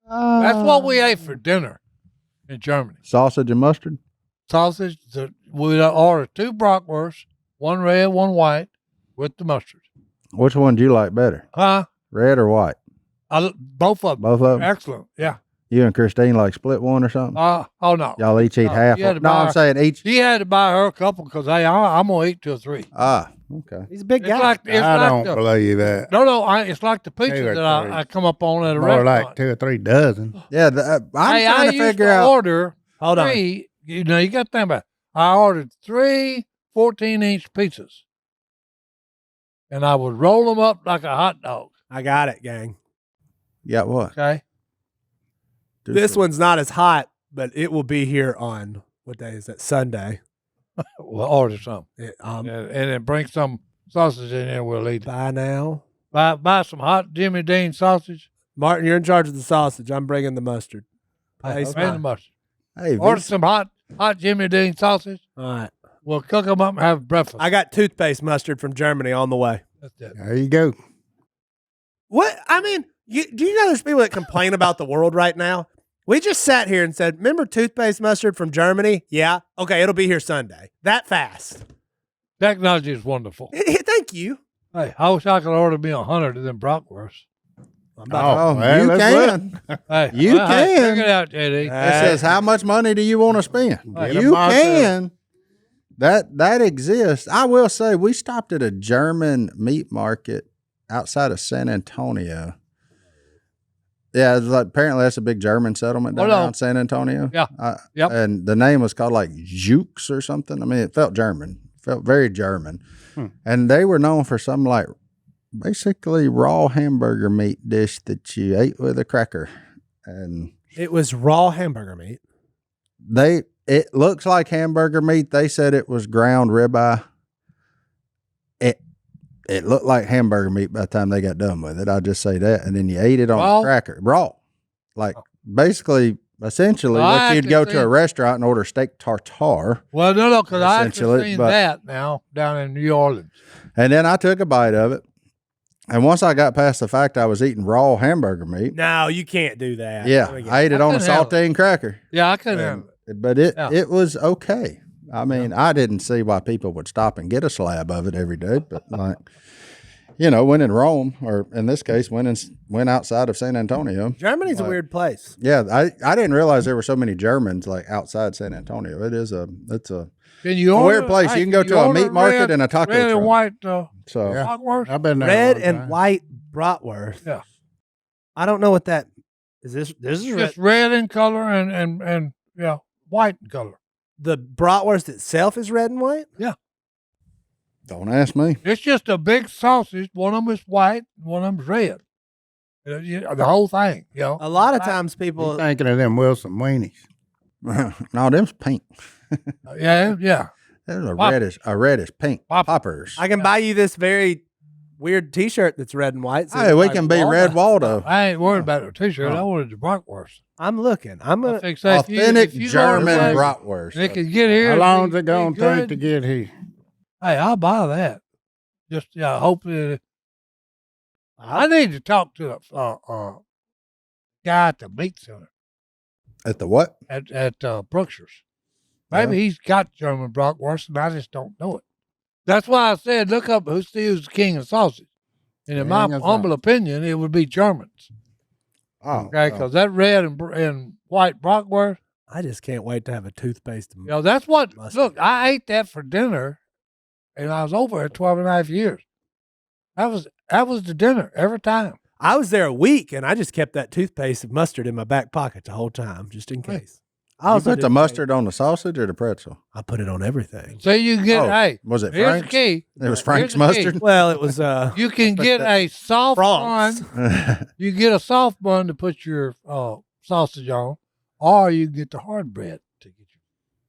That's what we ate for dinner in Germany. Sausage and mustard. Sausage. We ordered 2 bratwursts, 1 red, 1 white, with the mustard. Which one do you like better? Huh? Red or white? Both of them. Both of them? Excellent. Yeah. You and Christine like split one or something? Oh no. Y'all each eat No, half? you had to No, buy I'm her- saying each. She had to buy her a couple because I'm going to eat 2 or 3. Ah, okay. He's a big It's guy. like, it's I like don't the, believe that. it's like the pizza 2 or that 3. I come up on at a More restaurant. like 2 or 3 dozen. Yeah, I'm Hey, trying I to used figure to out. order Hold on. 3. You know, you got to think about it. I ordered 3 14-inch pizzas. And I would roll them up like a hot dog. I got it, gang. Yeah, what? Okay. This one's not as hot, but it will be here on, what day is that? Sunday. We'll order some. Um, And then bring some sausage in there. We'll eat it. Bye now. Buy some hot Jimmy Dean sausage. Martin, you're in charge of the sausage. I'm bringing the mustard. And Hey, the mustard. Hey, Order Vince, some hot Jimmy Dean sausage. All right. We'll cook them up and have breakfast. I got toothpaste mustard from Germany on the way. That's it. There you go. What? I mean, do you know there's people that complain about the world right now? We just sat here and said, remember toothpaste mustard from Germany? Yeah. Okay, it'll be here Sunday. That fast. Technology is wonderful. Thank you. Hey, I wish I could order me 100 of them bratwursts. Oh, well, you let's can. Hey, You well, hey, can. check it out, JD. It says, how much money do you want to spend? Get You a box of- can. That exists. I will say, we stopped at a German meat market outside of San Antonio. Yeah, it's like, apparently that's a big German settlement down Hold on. around San Antonio. Yeah. Yep. And the name was called like Jukes or something. I mean, it felt German. Felt very German. And they were known for some like basically raw hamburger meat dish that you ate with a cracker. And It was raw hamburger meat. It looks like hamburger meat. They said it was ground ribeye. It looked like hamburger meat by the time they got done with it. I'll just say that. And then you ate it on Raw? a cracker, raw. Like basically, essentially, Well, I like you'd actually go to a seen- restaurant and order steak tartare. Well, no, because I actually Essentially, seen but- that now down in New Orleans. And then I took a bite of it. And once I got past the fact I was eating raw hamburger meat, No, you can't do that. yeah, Let me get- I ate it I on a couldn't have it. saltine cracker. Yeah, I couldn't have And- it. But Yeah. it was okay. I mean, I didn't see why people would stop and get a slab of it every day, but like, when in Rome, or in this case, went outside of San Antonio. Germany's a weird place. Yeah, I didn't realize there were so many Germans like outside San Antonio. It's a Can you a order, weird place. hey, You can go can to a order meat market red- and a taco red and truck. white So Yeah. bratwurst? I've been there. Red a long and time. white bratwurst. Yeah. I don't know what that is. This is Just red in color and yeah, white in color. the bratwurst itself is red and white. don't ask me. It's just a big sausage. One of them is white, one of them is red. The whole thing, A lot of times You people. thinking of them Wilson weenies? No, them's pink. Yeah. There's a Pop- reddish pink Pop- poppers. I can buy you this very weird T-shirt that's red and white. Hey, we can be Red Waldo. I ain't worried about the T-shirt. I wanted the bratwurst. I'm looking. I'm I gonna. think so if Authentic if German order that, bratwurst. They can get here. How and long be- is it going be to take good. to get here? Hey, I'll buy that. Just hopefully. I need to talk to the guy at the meat center At the what? at Brookshire's. Maybe he's got German bratwurst and I just don't know it. That's why I said look up who steals the king of sausage. And in my King of humble opinion, it would be Germans. Oh, Okay, because that red and white bratwurst. I just can't wait to have a toothpaste. That's what. Must Look, be. I ate that for dinner, and I was over at 12 and a half years. That was the dinner every time. I was there a week and I just kept that toothpaste and mustard in my back pocket the whole time, just in case. I you also put did the take- mustard on the sausage or the pretzel? I put it on everything. So you can get, hey, was it here's the Frank's? key. It was Here's Frank's the key. mustard. Well, it was You can get a soft France. bun. You get a soft bun to put your sausage on, or you can get the hard bread to get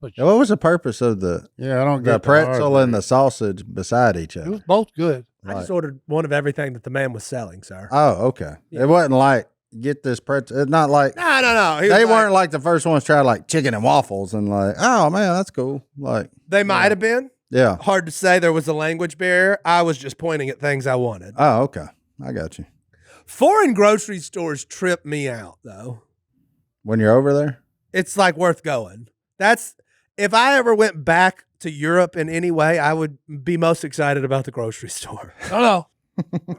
put your. What was the purpose of the Yeah, I don't get pretzel hard and the sausage beside each It other? was both good. I just ordered one of everything that the man was selling, sir. Oh, okay. It wasn't like get this pretzel. It's not like No. they weren't like the first ones tried like chicken and waffles and like, oh man, that's cool. Like, They might have been. yeah. Hard to say. There was a language barrier. I was just pointing at things I wanted. Oh, okay. I got you. Foreign grocery stores trip me out, though. When you're over there, It's like worth going. That's if I ever went back to Europe in any way, I would be most excited about the grocery store. No.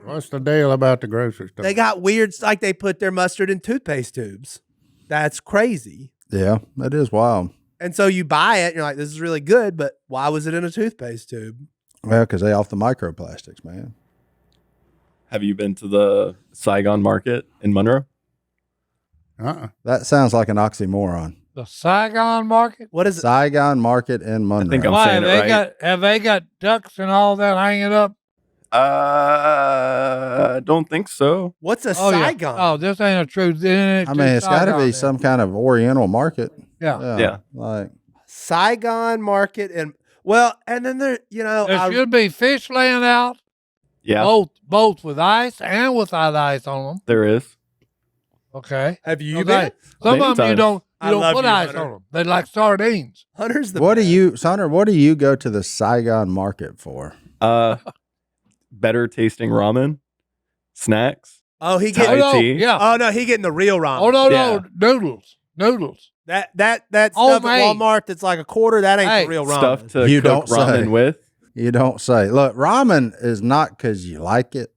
What's the deal about the grocery store? They got weird, like they put their mustard in toothpaste tubes. That's crazy. yeah, that is wild. And so you buy it, and you're like, this is really good, but why was it in a toothpaste tube? Well, because they off the microplastics, man. Have you been to the Saigon market in Monroe? That sounds like an oxymoron. The Saigon market. What is it? Saigon Market in Monroe. think I'm Why saying it right. have they got ducks and all that hanging up? Don't think so. What's a Oh, yeah. Saigon? Oh, this ain't a true. I mean, it's got to be some kind of Oriental market. Yeah. Yeah. Like, Saigon Market. And then there, There should be fish laying out, Yeah, both with ice and without ice on them. there is. Okay. have you Okay. been? Some Many of them you times. don't I love put you, ice Hunter. on them. They're like sardines. Hunter's the what do best. you, Sonner, what do you go to the Saigon Market for? Better tasting ramen, snacks. Oh, he Thai getting. tea. Yeah. Oh no, he getting the real ramen. Oh no, Yeah. noodles. That stuff at Homemade. Walmart that's like a quarter. That ain't Hey. the real ramen. Stuff to You cook don't say. ramen with. You don't say. Look, ramen is not because you like it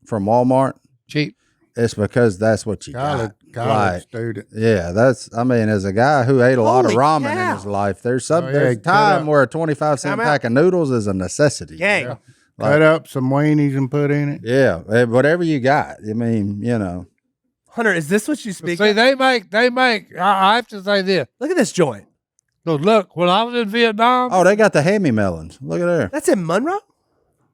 from Walmart. Cheap. It's because that's what you College got. Like, student. yeah, as a guy who ate a lot of Holy ramen cow. in his life, there's Oh, yeah, there's a cut time up. where a 25-cent Time out. pack of noodles is a necessity. Gang. Yeah. Like- Cut up some weenies and put in it. Yeah, whatever you got. I mean, Hunter, is this what you speak? See, of? they make. I have to say this. Look at this joint. Because look, when I was in Vietnam, oh, they got the hammy melons. Look at there. That's in Monroe.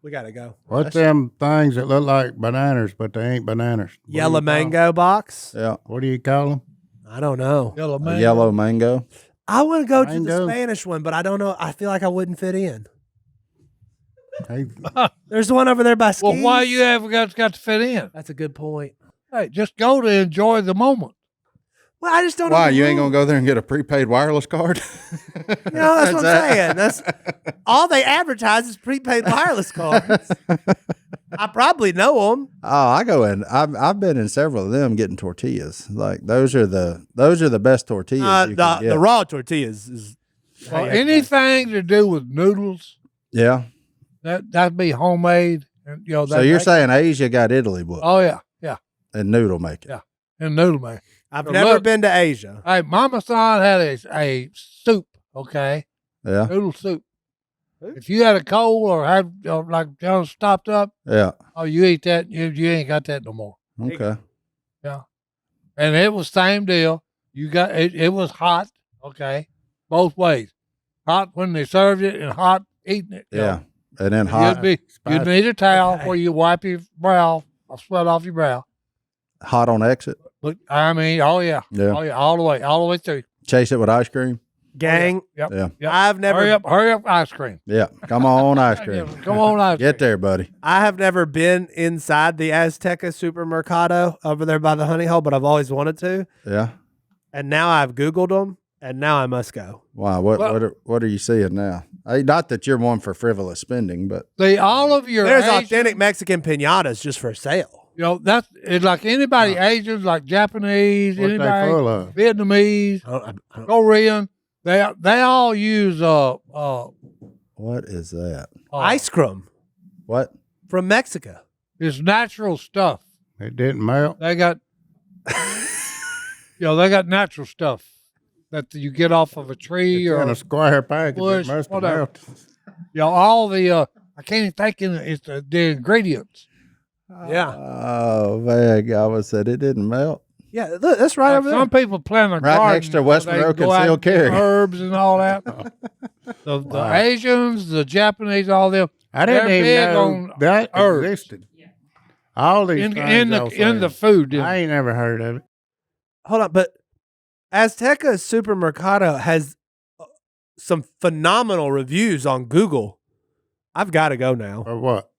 We gotta go. What's them things that look like bananas, but they ain't bananas? What Yellow do you call 'em? mango box. Yeah, What do you call them? I don't know. yellow a man, yellow mango. I want to go to the Mando. Spanish one, but I don't know. I feel like I wouldn't fit in. Hey, There's the one over there by Skis. Well, why you haven't got to fit in? That's a good point. Hey, just go to enjoy the moment. Well, I just don't know. Why the you ain't gonna rules. go there and get a prepaid wireless card? That's what I'm saying. That's all they advertise is prepaid wireless cards. I probably know them. Oh, I go in. I've been in several of them getting tortillas. Like those are the best tortillas. You can get. The raw tortillas is Well, anything to do with noodles, Yeah. that'd be homemade. And, So you're saying Asia got Italy book Oh yeah, and noodle making. Yeah. and noodle man. I've So never look- been to Asia. Hey, Mama San had a soup, okay, Yeah. noodle soup. If you had a cold or had like John stopped up, Yeah. oh, you eat that, you ain't got that no more. Okay. And it was same deal. You got it. It was hot, okay, both ways. Hot when they served it, and hot eating it. Yeah. And then hot You'd need a towel where you wipe your brow, sweat off your brow. hot on exit. Look, I mean, oh yeah, Yeah. all the way through. Chase it with ice cream. Gang, Yep. Yeah. Yep. I've never Hurry up, ice cream. Yeah. Come on, ice cream. Come on, ice Get cream. there, buddy. I have never been inside the Azteca Supermercado over there by the Honey Hole, but I've always wanted to. Yeah. And now I've Googled them, and now I must go. Wow. Well- What are you seeing now? Not that you're one for frivolous spending, but See, all of your There's Asian, authentic Mexican pinatas just for sale. That's it's like anybody Asians, like Japanese, what they anybody full of? Vietnamese, I don't- Korean. They all use what is that? Ice cream What? from Mexico. It's natural stuff. It didn't melt. They got they got natural stuff that you get off of a tree It's in or a square package. bush, It must have whatever. melted. all the I can't even think in it. It's the ingredients. Yeah. Oh man, Godwin said it didn't melt. Yeah, look, that's right Like over there. some people plant a Right garden next to where West they Monroe go out Concealed and get Carry. herbs and all that. The Asians, the Japanese, all them. I didn't They're even big know on that herbs. existed. All these in things y'all the saying. food. I ain't never heard of it. Hold on, but Azteca Supermercado has some phenomenal reviews on Google. I've got to go now. Or what?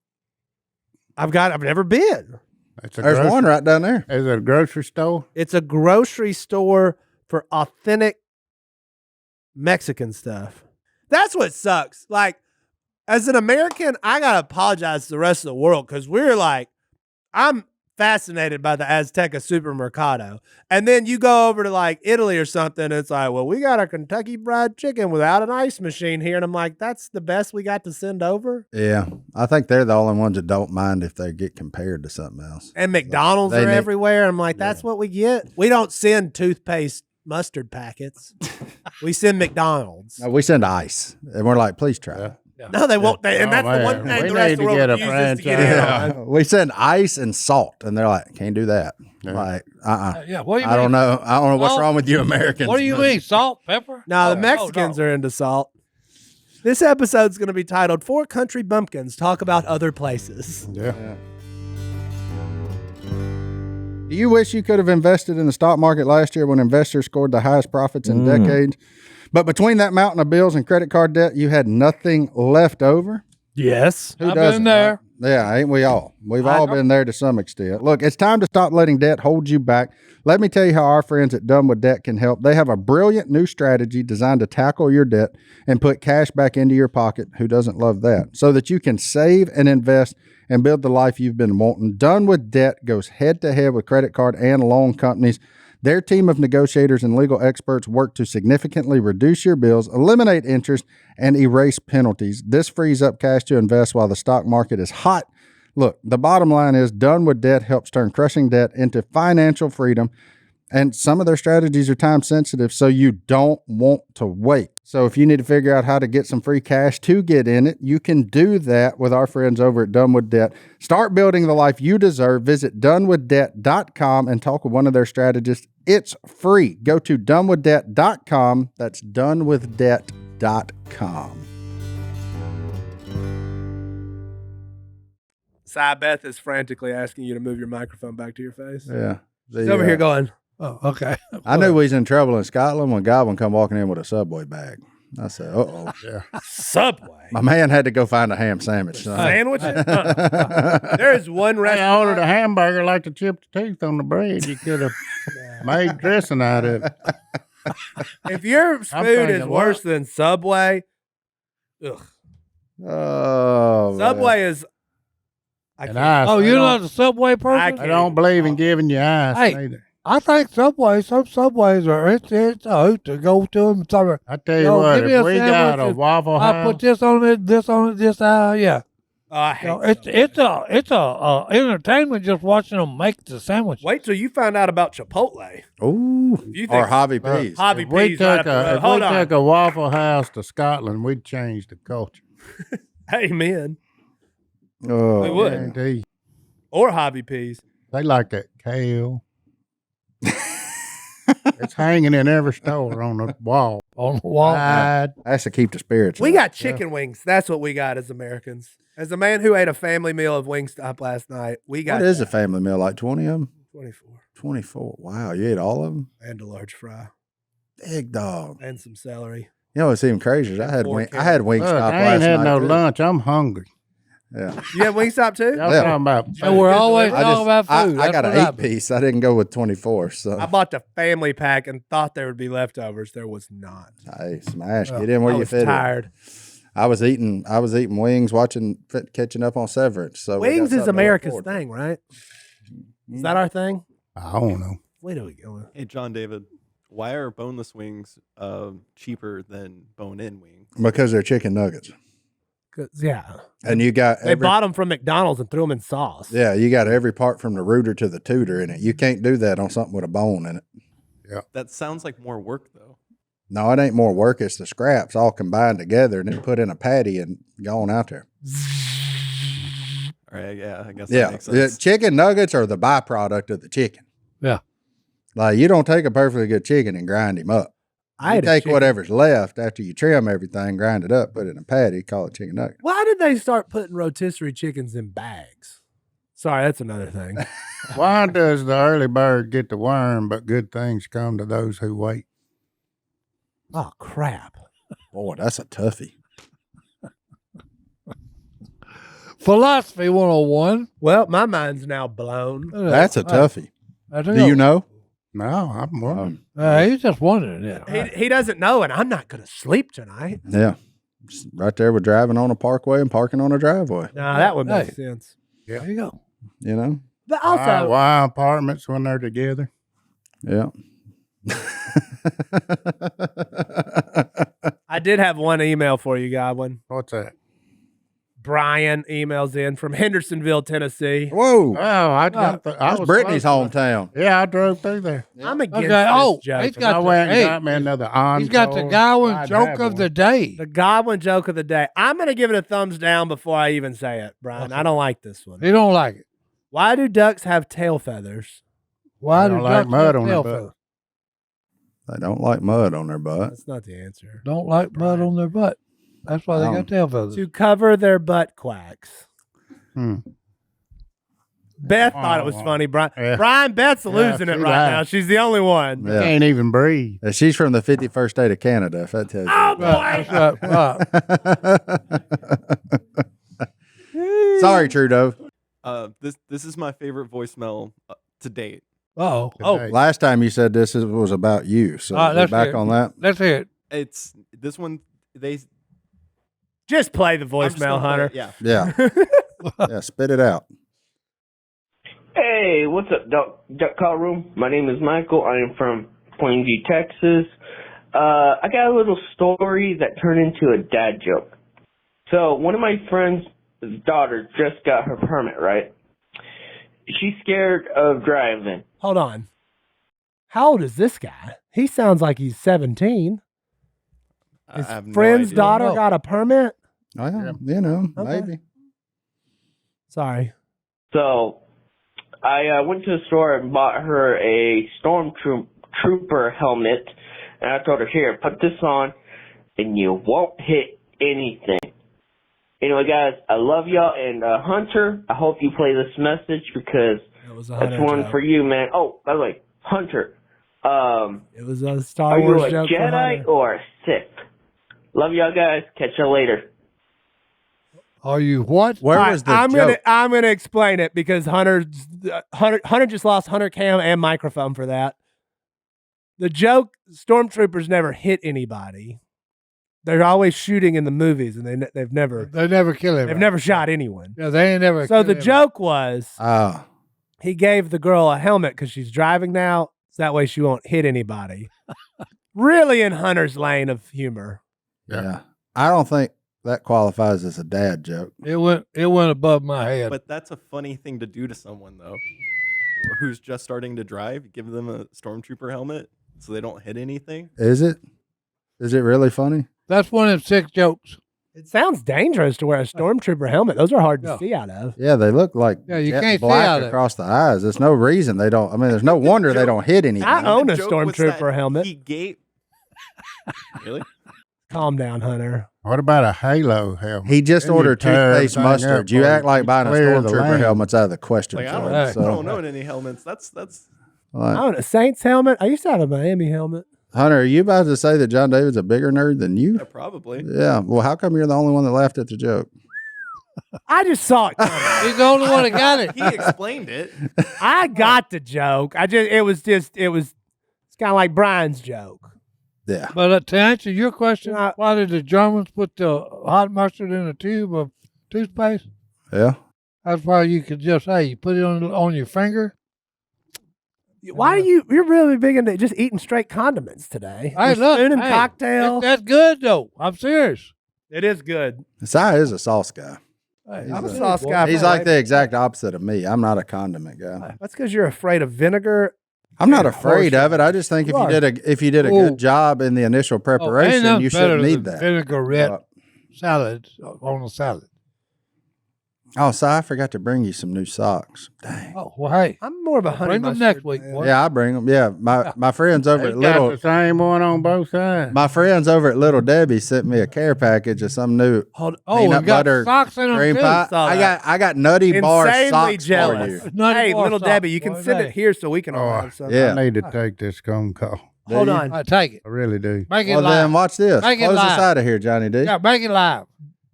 I've never been. It's a There's grocery, one right down there. Is it a grocery store? It's a grocery store for authentic Mexican stuff. That's what sucks. Like, as an American, I got to apologize to the rest of the world because we're like, I'm fascinated by the Azteca Supermercado. And then you go over to like Italy or something, it's like, well, we got a Kentucky Fried Chicken without an ice machine here. And I'm like, that's the best we got to send over? Yeah, I think they're the only ones that don't mind if they get compared to something else. And McDonald's They are need- everywhere. I'm like, that's what we get? We don't send toothpaste mustard packets. We send McDonald's. No, we send ice, and we're like, please try. it. No, they won't. And Oh, that's the one man. thing We the rest need of the to world get a refuses to get in franchise. on. We send ice and salt, and they're like, can't do that. Yeah. Like, Yeah, what do you I mean? don't know. I don't know what's Salt? wrong with you Americans. What do you but- mean? Salt, pepper? No, the Oh, Mexicans no. are into salt. This episode's going to be titled Four Country Bumpkins Talk About Other Places. Yeah. Do you wish you could have invested in the stock market last year when investors scored the highest profits in decades? But between that mountain of bills and credit card debt, you had nothing left over? Yes. Who I've doesn't, been there. right? Yeah, ain't we all? We've all been there to some extent. Look, it's time to stop letting debt hold you back. Let me tell you how our friends at Done With Debt can help. They have a brilliant new strategy designed to tackle your debt and put cash back into your pocket. Who doesn't love that? So that you can save and invest and build the life you've been wanting. Done With Debt goes head to head with credit card and loan companies. Their team of negotiators and legal experts work to significantly reduce your bills, eliminate interest, and erase penalties. This frees up cash to invest while the stock market is hot. Look, the bottom line is Done With Debt helps turn crushing debt into financial freedom. And some of their strategies are time sensitive, so you don't want to wait. So if you need to figure out how to get some free cash to get in it, you can do that with our friends over at Done With Debt. Start building the life you deserve. Visit donewithdebt.com and talk with one of their strategists. It's free. Go to donewithdebt.com. That's donewithdebt.com. Si Beth is frantically asking you to move your microphone back to your face. Yeah. She's over here going, Oh, okay. I knew we was in trouble in Scotland when Godwin come walking in with a Subway bag. I said, "Uh-oh." Yeah. Subway. My man had to go find a ham sandwich. son. Sandwiches? There is one I restaurant. ordered a hamburger like to chip the tooth on the bread. You could have made dressing out of it. If your food thinking, is worse than Subway, ugh. Oh, Subway is. And ice. Oh, They you're don't- not a Subway person? I don't believe in giving you ice Hey. either. I think some Subways are, it's a hoot to go to them. I tell you Yo, what, give me if a we got sandwich a and Waffle I House, put this on it, yeah. I You hate know, Subway. it's a entertainment just watching them make the sandwich. Wait till you find out about Chipotle. Ooh, You or think- Hobby Peas. Hobby if we Peas right up took the road. a, if Hold we on. took a Waffle House to Scotland, we'd change the culture. Amen. Oh, We would. Guarantee. Or Hobby Peas. They like that kale. It's hanging in every store on the wall. On the wall. That's to keep the spirits. We up. got chicken wings. That's what we got as Americans. As a man who ate a family meal of Wingstop last night, we got What is a family meal? Like 20 of them? 24 24. Wow, you ate all of them? and a large fry Big dog. and some celery. You know what's even crazier? I had Four I had Look, Wingstop I last ain't had night. no too. lunch. I'm hungry. Yeah. You have Wingstop too? Y'all Yeah. talking about And we're always I talking about food. I got That's an what 8-piece. I didn't go with 24. So I bought the family pack and thought there would be leftovers. There was not. hey, smash. Get in where I you was fit. tired. I was eating wings, catching up on Severance. So we got Wings is something to look America's forward to. thing, right? Is that our thing? I don't know. Wait till we go. Hey, John David, why are boneless wings cheaper than bone-in wings? Because they're chicken nuggets. 'Cause, yeah. And you got They bought them from McDonald's and threw them in sauce. yeah, you got every part from the rooter to the tooter in it. You can't do that on something with a bone in it. That sounds like more work, though. No, it ain't more work. It's the scraps all combined together and then put in a patty and gone out there. All right, yeah, I guess Yeah, that makes sense. chicken nuggets are the byproduct of the chicken. Yeah. Like you don't take a perfectly good chicken and grind him up. I You had a take chicken- whatever's left after you trim everything, grind it up, put it in a patty, call it chicken nugget. Why did they start putting rotisserie chickens in bags? Sorry, that's another thing. Why does the early bird get the worm, but good things come to those who wait? Oh, crap. Boy, that's a toughie. Philosophy 101. Well, my mind's now blown. That's a toughie. Do Do you know? No, I'm wondering. He's just wondering. Yeah. He doesn't know, and I'm not going to sleep tonight. Yeah. Just right there with driving on a parkway and parking on a driveway. No, that would make Hey. sense. There you go. You know? But also, Why apartments when they're together? Yeah. I did have one email for you, Godwin. What's that? Brian emails in from Hendersonville, Tennessee. Whoa. Oh, I That's was Brittany's close to- hometown. Yeah, I drove through there. I'm against Okay. this Oh, joke. he's got I the, went and hey, got me another encore. he's got the Godwin I'd joke have of the one. day. The Godwin joke of the day. I'm going to give it a thumbs down before I even say it, Brian. I don't like this one. He don't like it. Why do ducks have tail feathers? Why They do don't like ducks mud have on their tail butt. feathers? They don't like mud on their butt. That's not the answer. Don't like mud on their butt. That's why they got tail feathers. To cover their butt quacks. Hmm. Beth thought it was funny, Brian. Yeah. Brian, Beth's losing it she right laughed. now. She's the only one. Yeah. Can't even breathe. She's from the 51st state of Canada, if that tells you. Oh, boy. Right, that's right. Sorry, Trudeau. This is my favorite voicemail to date. Uh-oh. Oh, Today. Last time you said this was about you, so All right, we're let's back hear it. on that. Let's hear it. It's this one. They just play the I'm just voicemail, gonna play Hunter. it, Yeah. Yeah, yeah, spit it out. Hey, what's up, Duck Call Room? My name is Michael. I am from Plainview, Texas. I got a little story that turned into a dad joke. So one of my friend's daughter just got her permit, right? She's scared of driving. Hold on. How old is this guy? He sounds like he's 17. I His have no friend's idea. daughter No. got a permit? Oh, yeah, you know, Okay. maybe. Sorry. So I went to the store and bought her a Stormtrooper helmet. And I told her, here, put this on and you won't hit anything. Anyway, guys, I love y'all. And Hunter, I hope you play this message because That was a that's Hunter one joke. for you, man. Oh, by the way, Hunter, It was a Star Are you Wars a joke. for Jedi Hunter. or a Sith? Love y'all guys. Catch y'all later. Are you what? Where All right, was the joke? I'm gonna explain it because Hunter just lost Hunter cam and microphone for that. The joke: stormtroopers never hit anybody. They're always shooting in the movies, and they've never They never kill him. they've never shot anyone. Yeah, they ain't never. So the kill him. joke was Oh, he gave the girl a helmet because she's driving now, so that way she won't hit anybody. Really in Hunter's lane of humor. yeah. I don't think that qualifies as a dad joke. It went above my head. But that's a funny thing to do to someone though, who's just starting to drive. Give them a stormtrooper helmet so they don't hit anything. Is it? Is it really funny? That's one of them 6 jokes. It sounds dangerous to wear a stormtrooper helmet. Those are hard to Yeah. see out of. Yeah, they look like Yeah, you jet can't see black out of it. across the eyes. There's no reason they don't. I mean, there's no wonder they don't hit anything. I own a The joke was that stormtrooper helmet. He gave. Really? Calm down, Hunter. What about a Halo helmet? He just Then you ordered tear toothpaste everything mustard. up You or act like buying a clear the stormtrooper lane. helmet's out of the question. Like I George. don't, Hey. I don't know any helmets. That's Like, I own a Saints helmet. I used to have a Miami helmet. Hunter, are you about to say that John David's a bigger nerd than you? yeah, probably. Yeah. Well, how come you're the only one that laughed at the joke? I just saw it coming. He's the only one that got it. He explained it. I got the joke. It's kind of like Brian's joke. Yeah. But to answer your question, Uh, why did the Germans put the hot mustard in a tube of toothpaste? Yeah. That's why you could just, hey, you put it on your finger. Why do you're really big into just eating straight condiments today? Hey, With look, spoon and hey, cocktail. That's good though. I'm serious. It is good. Si is a sauce guy. Hey, I'm a good, sauce boy. guy. He's like the exact opposite of me. I'm not a condiment guy. That's because you're afraid of vinegar. I'm not Yeah, afraid of it. I just think You if you did a Oh. good job in the initial Oh, ain't preparation, nothing you better shouldn't need than that. vinaigrette salad on a salad. Oh, Si, I forgot to bring you some new socks. Dang. Oh, well, hey. I'm more of a honey Bring them mustard next week, man. boy. Yeah, I bring them. Yeah, my friends over They at got Little the same one on both sides. my friends over at Little Debbie sent me a care package of some new Oh, peanut we got butter socks in them cream too. pie. Saw I got nutty bar Insanely socks jealous. for you. Nutty Hey, bar little socks, Debbie, you can boy, send hey. it here so we can all Oh, have some. Yeah. I need to take this phone call. Hold Do you? on. All right, take it. I really do. Make it Well, then live. watch this. Make it Close this live. out of here, Johnny D. Yeah, make it live.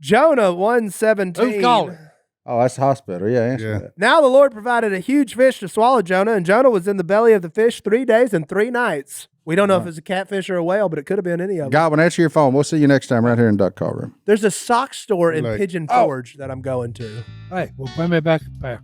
Jonah 1:17. Who's calling? Oh, that's the hospital. Yeah, answer Yeah. that. Now the Lord provided a huge fish to swallow Jonah, and Jonah was in the belly of the fish 3 days and 3 nights. We don't know if it's a catfish or a whale, but it could have been any of them. Godwin, answer your phone. We'll see you next time right here in Duck Call Room. There's a sock store in Like- Pigeon Oh. Forge that I'm going to. Hey, well, bring me back a pair.